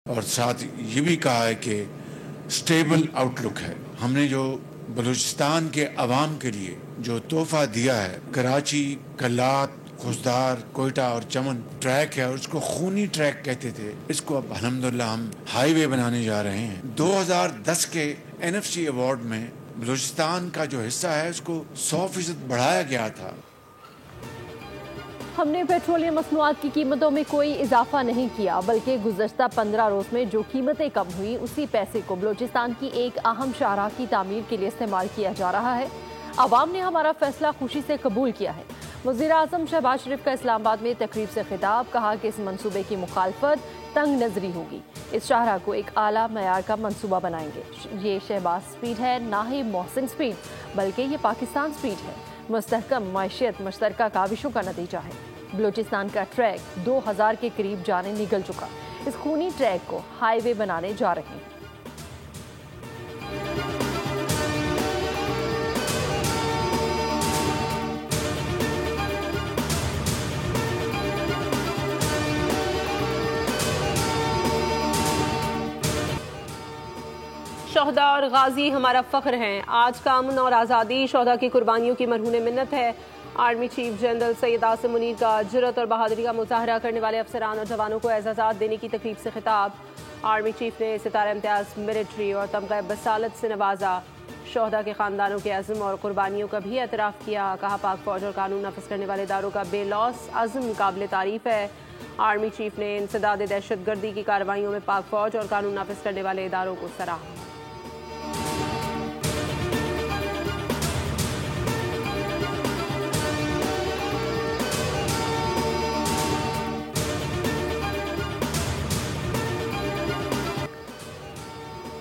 और साथ ये भी कहा है कि स्टेबल आउटलुक है। हमने जो बलूचिस्तान के अवाम के लिए जो तोहफा दिया है, कराची, कल्लात, खुशदार, कोयटा और चमन ट्रैक है और उसको खूनी ट्रैक कहते थे, इसको अब अल्हम्दुलिल्लाह हम हाईवे बनाने जा रहे हैं। 2010 के NFC अवार्ड में बलूचिस्तान का जो हिस्सा है उसको 100% बढ़ाया गया था। हमने पेट्रोलियम मसनूआत की कीमतों में कोई इजाफा नहीं किया, बल्कि गुज़श्ता 15 रोज में जो कीमतें कम हुई उसी पैसे को बलूचिस्तान की एक अहम शाहराह की तामीर के लिए इस्तेमाल किया जा रहा है। अवाम ने हमारा फैसला खुशी से कबूल किया है। वज़ीर आज़म शहबाज शरीफ का इस्लामाबाद में तकरीब से खिताब, कहा कि इस मंसूबे की मुखालफत तंग नजरी होगी। इस शाहराह को एक आला मयार का मंसूबा बनाएंगे। ये शहबाज स्पीड है, ना ही मोहसिन स्पीड, बल्कि ये पाकिस्तान स्पीड है। मुस्तहकम मैशियत मुश्तरका काविशों का नतीजा है। बलूचिस्तान का ट्रैक 2000 के करीब जाने निकल चुका। इस खूनी ट्रैक को हाईवे बनाने जा रहे हैं। शोहदा और गाजी हमारा फख्र हैं। आज का अमन और आज़ादी शोहदा की कुर्बानियों की मरहून मिन्नत है। Army chief general Syed Asim Munir का जुर्रत और बहादुरी का मुजाहरा करने वाले अफसरान और जवानों को एजाज़ात देने की तकरीब से खिताब। आर्मी चीफ ने सितारा इम्तियाज़ मिलिट्री और तमगा बसालत से नवाजा। शोहदा के ख़ानदानों के अज़्म और कुर्बानियों का भी एतराफ़ किया। कहा पाक फ़ौज और कानून नाफिज करने वाले इदारों का बेलौस अज़्म काबिल तारीफ़ है। आर्मी चीफ ने इंसदाद दहशतगर्दी की कार्रवाइयों में पाक फ़ौज और कानून नाफिज करने वाले इदारों को सराहा।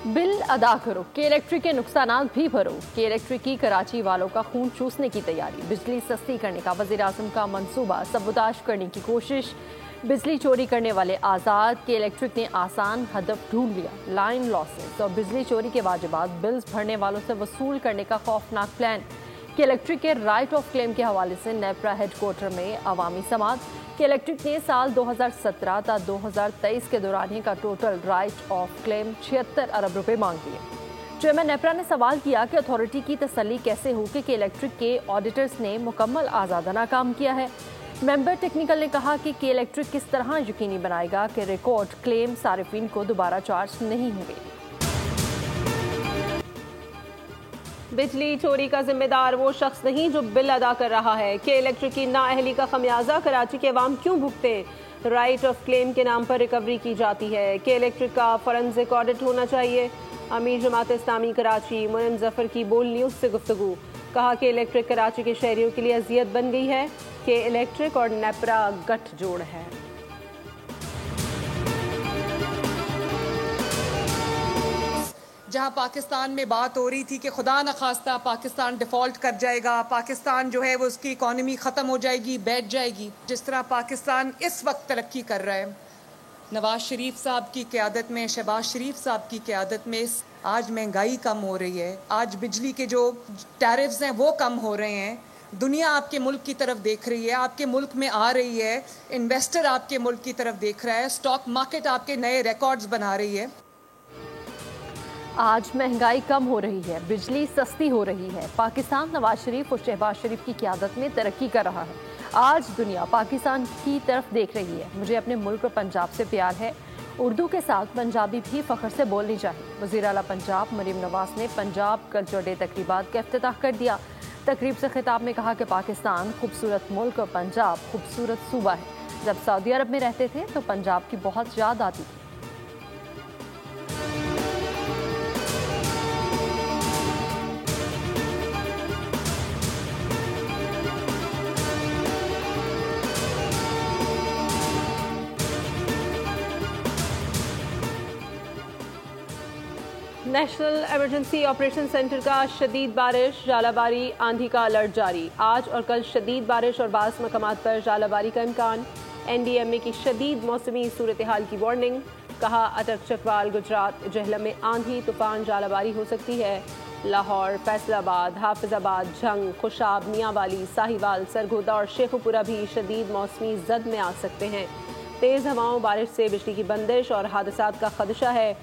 बिल अदा करो, के इलेक्ट्रिक के नुकसान भी भरो। के इलेक्ट्रिक की कराची वालों का खून चूसने की तैयारी। बिजली सस्ती करने का वज़ीर आज़म का मंसूबा, सबूताश करने की कोशिश। बिजली चोरी करने वाले आज़ाद। के इलेक्ट्रिक ने आसान हदफ ढूंढ लिया। लाइन लॉसेस और बिजली चोरी के वाजिबात बिल्स भरने वालों से वसूल करने का खौफनाक प्लान। के इलेक्ट्रिक के राइट ऑफ क्लेम के हवाले से नेपरा हेडक्वार्टर में अवामी समात। के इलेक्ट्रिक ने साल 2017 ता 2023 के दौरान का टोटल राइट ऑफ क्लेम 76 अरब रुपए मांग लिए। चेयरमैन नेपरा ने सवाल किया कि अथॉरिटी की तसल्ली कैसे हो कि के इलेक्ट्रिक के ऑडिटर्स ने मुकम्मल आज़ादाना काम किया है। मेंबर टेक्निकल ने कहा कि इलेक्ट्रिक किस तरह यकीनी बनाएगा कि रिकॉर्ड क्लेम सारिफिन को दोबारा चार्ज नहीं होंगे। बिजली चोरी का जिम्मेदार वो शख्स नहीं जो बिल अदा कर रहा है। के इलेक्ट्रिक की नाअहली का खमियाजा कराची के अवाम क्यों भुगते? राइट ऑफ क्लेम के नाम पर रिकवरी की जाती है। के इलेक्ट्रिक का फॉरेंसिक ऑडिट होना चाहिए। अमीर जमात इस्लामी कराची मुनन जफर की बोल न्यूज़ से गुफ्तगू। कहा कि इलेक्ट्रिक कराची के शहरियों के लिए अजियत बन गई है। के इलेक्ट्रिक और नेपरा गठजोड़ है। जहां पाकिस्तान में बात हो रही थी कि खुदा न खास्ता पाकिस्तान डिफ़ॉल्ट कर जाएगा, पाकिस्तान जो है वो उसकी इकॉनमी ख़त्म हो जाएगी, बैठ जाएगी, जिस तरह पाकिस्तान इस वक्त तरक्की कर रहा है नवाज शरीफ साहब की क़यादत में, शहबाज शरीफ साहब की क़यादत में, आज महंगाई कम हो रही है, आज बिजली के जो टैरिफ्स हैं वो कम हो रहे हैं। दुनिया आपके मुल्क की तरफ देख रही है, आपके मुल्क में आ रही है, इन्वेस्टर आपके मुल्क की तरफ देख रहा है, स्टॉक मार्केट आपके नए रिकॉर्ड्स बना रही है। आज महंगाई कम हो रही है, बिजली सस्ती हो रही है। पाकिस्तान नवाज शरीफ और शहबाज शरीफ की क़यादत में तरक्की कर रहा है। आज दुनिया पाकिस्तान की तरफ देख रही है। मुझे अपने मुल्क और पंजाब से प्यार है। उर्दू के साथ पंजाबी भी फ़ख्र से बोलनी चाहिए। वज़ीर आला पंजाब मरीम नवाज ने पंजाब कल्चर डे तकरीबात का इफ्तिताह कर दिया। तकरीब से खिताब में कहा कि पाकिस्तान खूबसूरत मुल्क और पंजाब खूबसूरत सूबा है। जब सऊदी अरब में रहते थे तो पंजाब की बहुत याद आती थी। नेशनल इमरजेंसी ऑपरेशन सेंटर का शदीद बारिश, जालाबारी, आंधी का अलर्ट जारी। आज और कल शदीद बारिश और बास मकामात पर जालाबारी का इम्कान। NDMA की शदीद मौसमी सूरत हाल की वार्निंग। कहा अटक चकवाल, गुजरात, जहलम में आंधी, तूफान, जालाबारी हो सकती है। लाहौर, फैसलाबाद, हाफिजाबाद, झंग, खुशाब, मियांवाली, साहिवाल, सरगोदा और शेखुपुरा भी शदीद मौसमी जद में आ सकते हैं। तेज़ हवाओं, बारिश से बिजली की बंदिश और हादसात का खदशा है।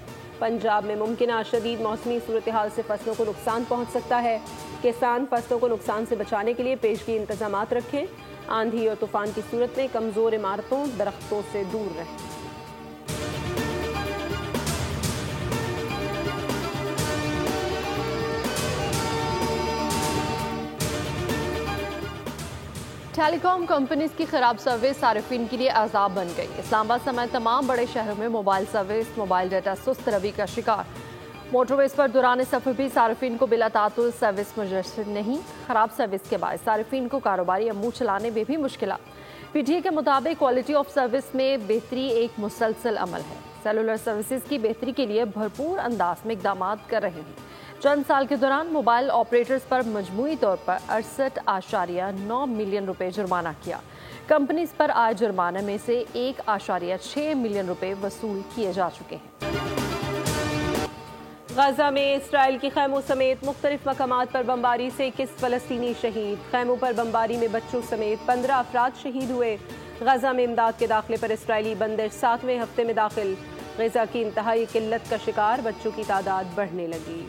पंजाब में मुमकिन शदीद मौसमी सूरत हाल से फसलों को नुकसान पहुँच सकता है। किसान फसलों को नुकसान से बचाने के लिए पेशगी इंतजाम रखें। आंधी और तूफान की सूरत में कमज़ोर इमारतों, दरख्तों से दूर रहें। टेलीकॉम कंपनीज की खराब सर्विस सार्फिन के लिए अजाब बन गई। इस्लामाबाद समेत तमाम बड़े शहरों में मोबाइल सर्विस, मोबाइल डाटा सुस्त रवि का शिकार। मोटरवेज पर दौरान सफर भी सार्फिन को बिला तातुल सर्विस मुयस्सर नहीं। खराब सर्विस के बाद सार्फिन को कारोबारी अमूर चलाने में भी मुश्किल। पीटीए के मुताबिक क्वालिटी ऑफ सर्विस में बेहतरी एक मुसलसल अमल है। सेलुलर सर्विसेज की बेहतरी के लिए भरपूर अंदाज में इकदाम कर रहे हैं। चंद साल के दौरान मोबाइल ऑपरेटर्स पर मजमूई तौर पर 68.9 मिलियन रुपए जुर्माना किया। कंपनीज पर आए जुर्माने में से 1.6 मिलियन रुपए वसूल किए जा चुके हैं। गाजा में इसराइल की खैमों समेत मुख्तलिफ मकामात पर बमबारी से 21 फलस्तीनी शहीद। खैमों पर बमबारी में बच्चों समेत 15 अफराद शहीद हुए। गाजा में इमदाद के दाखिले पर इसराइली बंदिश 7वें हफ्ते में दाखिल। गाजा की इंतहाई किल्लत का शिकार बच्चों की तादाद बढ़ने लगी।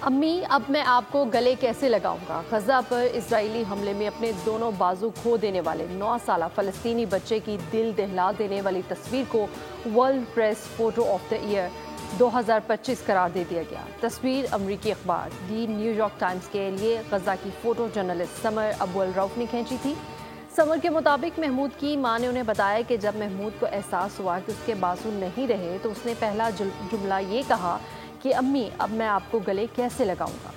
अम्मी, अब मैं आपको गले कैसे लगाऊंगा। गजा पर इजरायली हमले में अपने दोनों बाजू खो देने वाले 9 साला फलस्तीनी बच्चे की दिल दहला देने वाली तस्वीर को world press photo of the year 2025 करार दे दिया गया। तस्वीर अमरीकी अखबार दी न्यूयॉर्क टाइम्स के लिए गजा की photo journalist summer Abul Rauf ने खींची थी। समर के मुताबिक महमूद की मां ने उन्हें बताया कि जब महमूद को एहसास हुआ कि उसके बाजू नहीं रहे तो उसने पहला जुमला ये कहा कि अम्मी, अब मैं आपको गले कैसे लगाऊंगा।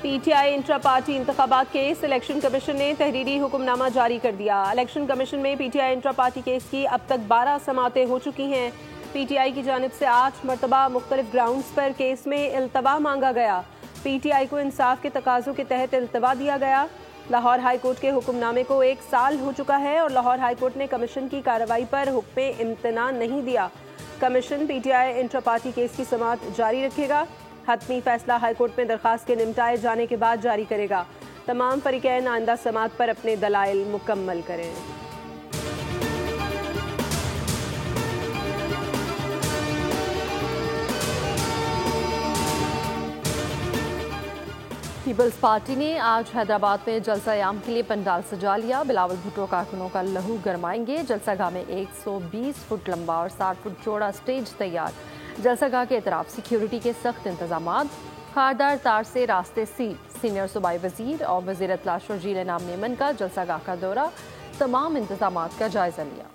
पीटीआई इंट्रा पार्टी इंतखाबात केस। इलेक्शन कमीशन ने तहरीरी हुक्मनामा जारी कर दिया। इलेक्शन कमीशन में पीटीआई इंट्रा पार्टी केस की अब तक 12 समातें हो चुकी हैं। पीटीआई की जानिब से 8 मरतबा मुख्तलिफ ग्राउंड्स पर केस में इल्तवा मांगा गया। पीटीआई को इंसाफ के तकाजों के तहत इल्तवा दिया गया। लाहौर हाई कोर्ट के हुक्मनामे को 1 साल हो चुका है और लाहौर हाई कोर्ट ने कमीशन की कार्रवाई पर हुक्म इम्तना नहीं दिया। Commission PTI intra party case की समाअत जारी रखेगा। हतमी फैसला हाई कोर्ट में दरखास्त के निपटाए जाने के बाद जारी करेगा। तमाम फरीकैन आइंदा समाअत पर अपने दलाइल मुकम्मल करें। पीपल्स पार्टी ने आज हैदराबाद में जलसा-ए-आम के लिए पंडाल सजा लिया। बिलावल भुट्टो कारकुनों का लहू गरमाएंगे। जलसागाह में 120 फुट लंबा और 60 फुट चौड़ा स्टेज तैयार। जलसागाह के इतराफ सिक्योरिटी के सख्त इंतजाम। खारदार तार से रास्ते सील। सीनियर सूबाई वजीर और वजीर इत्तला शर्जील इनाम मेमन का जलसागाह का दौरा, तमाम इंतजाम का जायजा लिया।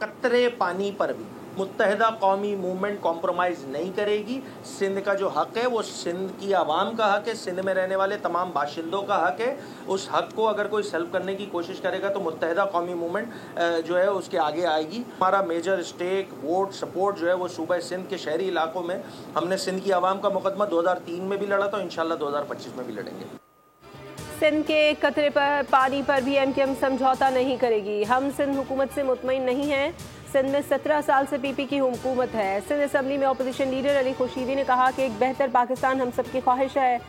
कतरे पानी पर भी मुत्तहिदा कौमी मूवमेंट कॉम्प्रोमाइज़ नहीं करेगी। सिंध का जो हक़ है वो सिंध की आवाम का हक़ है, सिंध में रहने वाले तमाम बाशिंदों का हक़ है। उस हक़ को अगर कोई सल्व करने की कोशिश करेगा तो मुत्तहिदा कौमी मूवमेंट जो है उसके आगे आएगी। हमारा मेजर स्टेक वोट सपोर्ट जो है वो सूबा सिंध के शहरी इलाकों में, हमने सिंध की आवाम का मुकदमा 2003 में भी लड़ा था, इंशाल्लाह 2025 में भी लड़ेंगे। सिंध के कतरे पर पानी पर भी एमकेएम समझौता नहीं करेगी। हम सिंध हुकूमत से मुतमईन नहीं हैं। सिंध में 17 साल से पीपी की हुकूमत है। सिंध असम्बली में अपोजिशन लीडर अली खुशीदी ने कहा कि एक बेहतर पाकिस्तान हम सबकी ख्वाहिश है।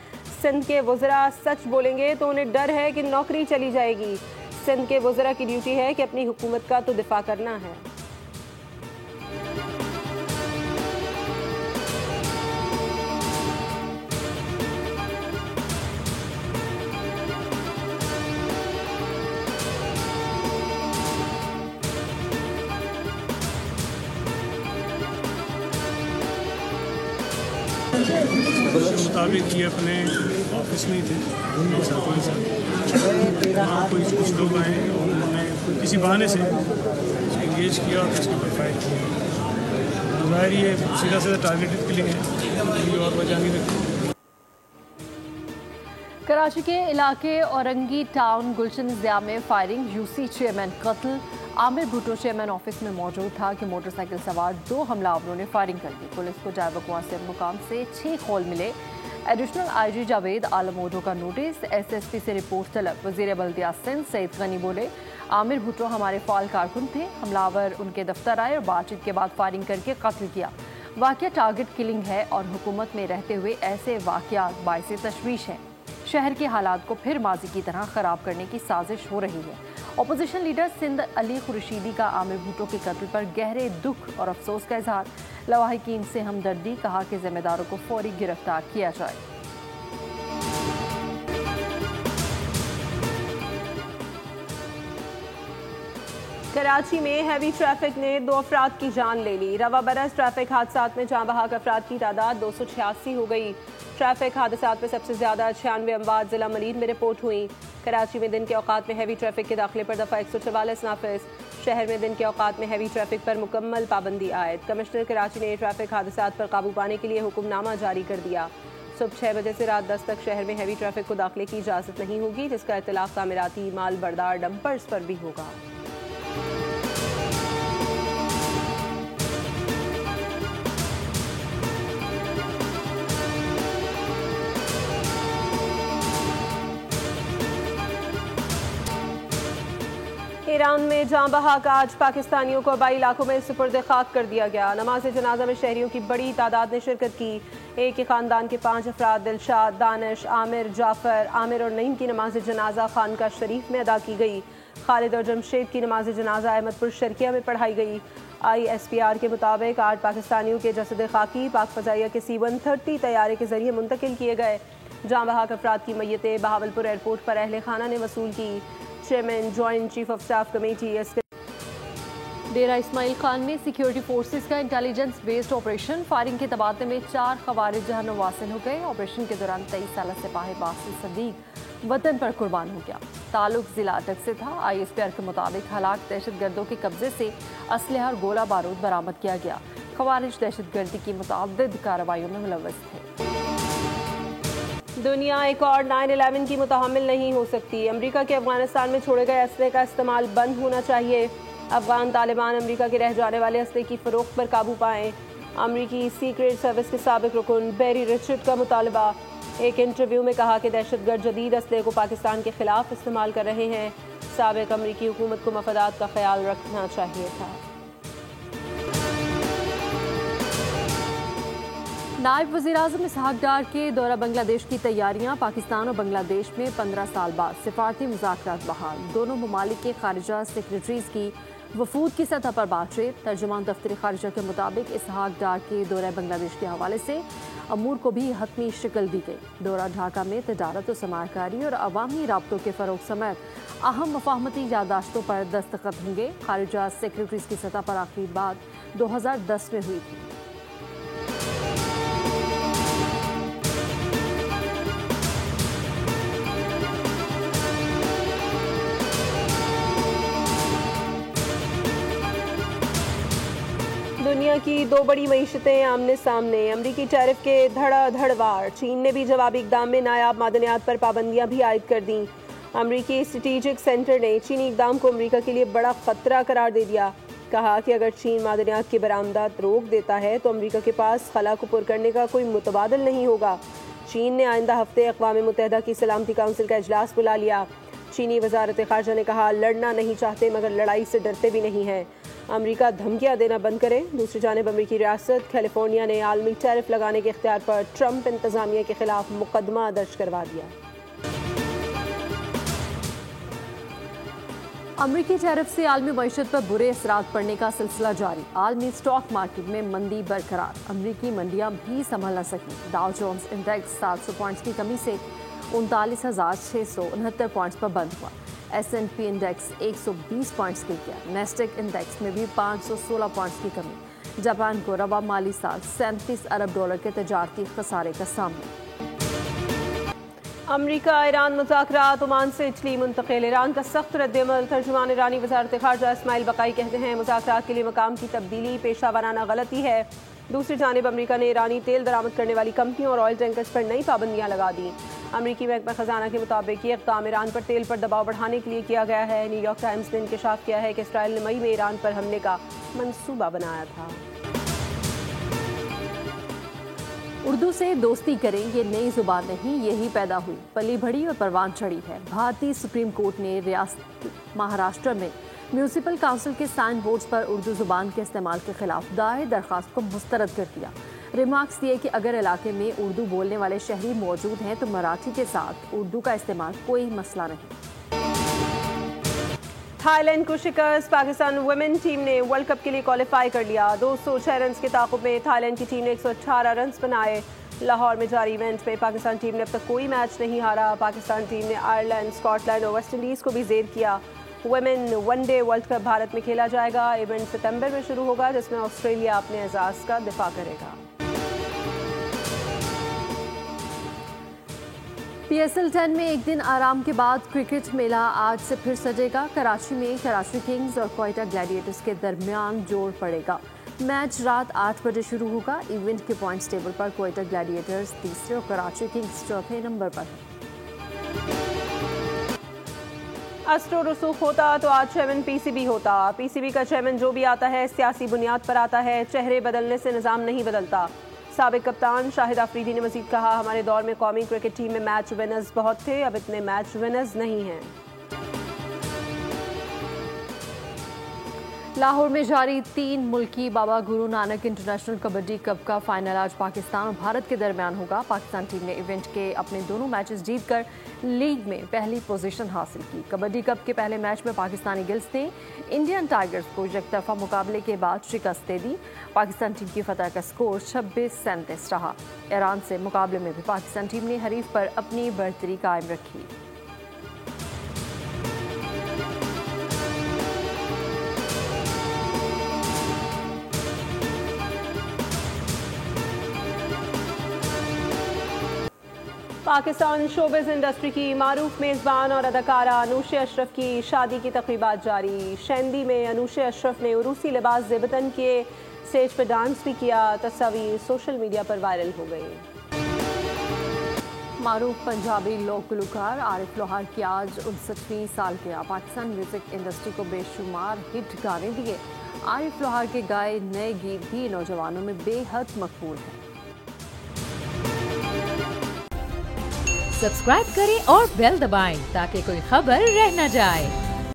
सिंध के वज़रा सच बोलेंगे तो उन्हें डर है कि नौकरी चली जाएगी। सिंध के वज़रा की ड्यूटी है कि अपनी हुकूमत का तो दिफा करना है। मुताबिक ये अपने ऑफिस में ही थे, साथियों के साथ वहाँ कुछ लोग आए और उन्होंने किसी बहाने से इंगेज किया और उसके ऊपर फायर किया। ज़ाहिर ये सीधा टारगेटेड किलिंग है, कोई और वजह नहीं रखी। कराची के इलाके औरंगी टाउन गुलशन ज़िया में फायरिंग, यूसी चेयरमैन कत्ल। आमिर भुट्टो चेयरमैन ऑफिस में मौजूद था कि मोटरसाइकिल सवार 2 हमलावरों ने फायरिंग कर दी। पुलिस को जायबकवा से मुकाम से 6 खोल मिले। एडिशनल आईजी जावेद आलम ओढो का नोटिस, एसएसपी से रिपोर्ट तलब। वजीर बल्दिया सिंध सईद गनी बोले, आमिर भुट्टो हमारे फाल कारकुन थे। हमलावर उनके दफ्तर आए और बातचीत के बाद फायरिंग करके कत्ल किया। वाकया टारगेट किलिंग है और हुकूमत में रहते हुए ऐसे वाकयात बाइसे तशवीश हैं। शहर के हालात को फिर माजी की तरह खराब करने की साजिश हो रही है। अपोजिशन लीडर सिंध अली खुर्शीदी का आमिर भुट्टो के कत्ल पर गहरे दुख और अफसोस का इजहार। लवाहिकीन से हमदर्दी, कहा कि जिम्मेदारों को फौरी गिरफ्तार किया जाए। कराची में हैवी ट्रैफिक ने 2 अफराद की जान ले ली। रवा बरस ट्रैफिक हादसात में जाँ बहक अफराद की तादाद 286 हो गई। ट्रैफिक हादसात में सबसे ज्यादा 96 अमवात जिला मलीर में रिपोर्ट हुई। कराची में दिन के औकात में हैवी ट्रैफिक के दाखिले पर दफा 144 नाफिज। शहर में दिन के औकात में हैवी ट्रैफिक पर मुकम्मल पाबंदी आयद। कमिश्नर कराची ने ट्रैफिक हादसात पर काबू पाने के लिए हुक्मनामा जारी कर दिया। सुबह 6 बजे से रात 10 तक शहर में हैवी ट्रैफिक को दाखिले की इजाजत नहीं होगी, जिसका इतलाक तामीराती माल बरदार डंपर्स पर भी होगा। ईरान में जाँ बहक आज पाकिस्तानियों को आबाई इलाकों में सुपुर्द खाक कर दिया गया। नमाज जनाजा में शहरियों की बड़ी तादाद ने शिरकत की। एक ही खानदान के 5 अफराद दिलशाद, दानिश, आमिर, जाफर, आमिर और नईम की नमाज जनाजा खानका शरीफ में अदा की गई। खालिद और जमशेद की नमाज जनाजा अहमदपुर शर्किया में पढ़ाई गई। ISPR के मुताबिक 8 पाकिस्तानियों के जसद खाकी पाक फजाइया के C-130 तैयारे के जरिए मुंतकिल किए गए। जाँ बहक अफराद की मैयतें बहावलपुर एयरपोर्ट पर अहले खाना ने वसूल की। Chairman joint chief of staff committee Dera Ismail Khan में सिक्योरिटी फोर्सेस का इंटेलिजेंस बेस्ड ऑपरेशन, फायरिंग के तबादले में 4 खवारिज जहन्नुम वासिल हो गए। ऑपरेशन के दौरान 23 साल सिपाही बासिल सदीक वतन पर कुर्बान हो गया। ताल्लुक जिला अटक से था। ISPR के मुताबिक हलाक दहशतगर्दों के कब्जे से असलहा और गोला बारूद बरामद किया गया। खवारिज दहशतगर्दी की मुतअद्दिद कार्रवाइयों में मुलव्वस थे। दुनिया एक और 9/11 की मुतहम्मिल नहीं हो सकती। अमेरिका के अफगानिस्तान में छोड़े गए असले का इस्तेमाल बंद होना चाहिए। अफगान तालिबान अमेरिका के रह जाने वाले असले की फरोख्त पर काबू पाएं। अमेरिकी सीक्रेट सर्विस के साबिक रुकन बैरी रिचर्ड का मुतालबा। एक इंटरव्यू में कहा कि दहशतगर्द जदीद असले को पाकिस्तान के खिलाफ इस्तेमाल कर रहे हैं। साबिक अमेरिकी हुकूमत को मफादात का ख्याल रखना चाहिए था। नायब वज़ीर-ए-आज़म इसहाक डार के दौरा बांग्लादेश की तैयारियां। पाकिस्तान और बांग्लादेश में 15 साल बाद सिफारती मुज़ाकरात बहाल। दोनों ममालिक के खारिजा सेक्रेटरीज की वफूद की सतह पर बातचीत। तर्जुमान दफ्तर खारिजा के मुताबिक इसहाक डार के दौरा बांग्लादेश के हवाले से अमूर को भी हतमी शिकल दी गई। दौरा ढाका में तजारत और सरमायाकारी और अवामी राब्तों के फ़रोग़ समेत अहम मफाहमती यादाश्तों पर दस्तखत होंगे। खारिजा सेक्रेटरीज की सतह पर आखिरी बात 2010 में हुई थी। दुनिया की 2 बड़ी मईशतें आमने सामने। अमरीकी टैरिफ के धड़ाधड़ वार। चीन ने भी जवाबी इकदाम में नायाब मादनियात पर पाबंदियां भी आयद कर दी। अमरीकी स्ट्रेटेजिक सेंटर ने चीनी इकदाम को अमरीका के लिए बड़ा खतरा करार दे दिया। कहा कि अगर चीन मादनियात की बरामदात रोक देता है तो अमरीका के पास खला को पुर करने का कोई मुतबादल नहीं होगा। चीन ने आइंदा हफ्ते अक़वाम मुत्तहिदा की सलामती काउंसिल का इजलास बुला लिया। चीनी वजारत ख़ारजा ने कहा, लड़ना नहीं चाहते मगर लड़ाई से डरते भी नहीं हैं। अमेरिका धमकियां देना बंद करे। दूसरी जानिब अमेरिकी रियासत कैलिफोर्निया ने आलमी टैरिफ लगाने के इख्तियार पर ट्रंप इंतजामिया के खिलाफ मुकदमा दर्ज करवा दिया। अमरीकी टैरिफ से आलमी मईशत पर बुरे असरात पड़ने का सिलसिला जारी। आलमी स्टॉक मार्केट में मंदी बरकरार। अमरीकी मंडियां भी संभल न सकी। डाउ जोन्स इंडेक्स 700 पॉइंट्स की कमी से 39,669 पॉइंट्स पर बंद हुआ। S&P इंडेक्स 120 पॉइंट्स गिर गया। नेस्टेक इंडेक्स में भी 516 पॉइंट्स की कमी। जापान को रवा माली साल $37 अरब के तजारती खसारे का सामना। अमरीका ईरान मुज़ाकरात ओमान से इटली मुंतकिल। ईरान का सख्त रद्दअमल। तर्जुमान ईरानी वज़ारत ख़ारजा इस्माइल बक़ाई कहते हैं, मुज़ाकरात के लिए मकाम की तब्दीली पेशा वाराना गलती है। दूसरी जानिब अमेरिका ने ईरानी तेल दरामद करने वाली कंपनियों और ऑयल टैंकर्स पर नई पाबंदियां लगा दी। अमेरिकी महकमा खजाना के मुताबिक ये इक़दाम ईरान पर तेल पर दबाव बढ़ाने के लिए किया गया है। न्यूयॉर्क टाइम्स ने इंकशाफ किया है कि इसराइल ने मई में ईरान पर हमले का मंसूबा बनाया था। उर्दू से दोस्ती करें ये नई जुबान नहीं, यही पैदा हुई, पली बढ़ी और परवान चढ़ी है। भारतीय सुप्रीम कोर्ट ने रियासत महाराष्ट्र में म्यूनिसिपल काउंसिल के साइन बोर्ड्स पर उर्दू जुबान के इस्तेमाल के खिलाफ दायर दरखास्त को मुस्तरद कर दिया। रिमार्क्स दिए कि अगर इलाके में उर्दू बोलने वाले शहरी मौजूद हैं तो मराठी के साथ उर्दू का इस्तेमाल कोई मसला नहीं। थाईलैंड को शिकस्त, पाकिस्तान वुमेन टीम ने वर्ल्ड कप के लिए क्वालिफाई कर लिया। 206 रन के ताक़ुब में थाईलैंड की टीम ने 118 रन बनाए। लाहौर में जारी इवेंट में पाकिस्तान टीम ने अब तक कोई मैच नहीं हारा। पाकिस्तान टीम ने आयरलैंड, स्कॉटलैंड और वेस्ट इंडीज़ को भी ज़ेर किया। Women one day world cup Bharat में खेला जाएगा। इवेंट सितंबर में शुरू होगा, जिसमें ऑस्ट्रेलिया अपने एजाज़ का दिफा करेगा। PSL 10 में एक दिन आराम के बाद क्रिकेट मेला आज से फिर सजेगा। कराची में कराची किंग्स और क्वेटा ग्लैडिएटर्स के दरमियान जोर पड़ेगा। मैच रात 8 बजे शुरू होगा। इवेंट के पॉइंट्स टेबल पर क्वेटा ग्लैडिएटर्स तीसरे और कराची किंग्स चौथे नंबर पर है। अस्ट्रो रसूख होता तो आज चेयरमैन PCB होता। PCB का चेयरमैन जो भी आता है सियासी बुनियाद पर आता है, चेहरे बदलने से निज़ाम नहीं बदलता। साबिक कप्तान शाहिद आफरीदी ने मजीद कहा, हमारे दौर में कौमी क्रिकेट टीम में मैच विनर्स बहुत थे, अब इतने मैच विनर्स नहीं हैं। लाहौर में जारी 3 मुल्की बाबा गुरु नानक इंटरनेशनल कबड्डी कप का फाइनल आज पाकिस्तान और भारत के दरमियान होगा। पाकिस्तान टीम ने इवेंट के अपने दोनों मैचेस जीतकर लीग में पहली पोजीशन हासिल की। कबड्डी कप के पहले मैच में पाकिस्तानी गिल्स ने इंडियन टाइगर्स को एकतरफा मुकाबले के बाद शिकस्त दे दी। पाकिस्तान टीम की फतह का स्कोर 26-37 रहा। ईरान से मुकाबले में भी पाकिस्तान टीम ने हरीफ पर अपनी बढ़तरी कायम रखी। पाकिस्तान शोबिज़ इंडस्ट्री की मारूफ मेज़बान और अदाकारा अनूशे अशरफ की शादी की तक़रीबात जारी। शैंदी में अनूशे अशरफ ने उरूसी लिबास ज़ेबतन किए, स्टेज पर डांस भी किया। तस्वीर सोशल मीडिया पर वायरल हो गई। मारूफ पंजाबी लोक गुलकार आरिफ लोहार की आज 59वीं सालगिरह। पाकिस्तान म्यूजिक इंडस्ट्री को बेशुमार हिट गाने दिए। आरिफ लोहार के गाए नए गीत भी नौजवानों में बेहद मकबूल हैं। सब्सक्राइब करें और बेल दबाएं ताकि कोई खबर रह न जाए।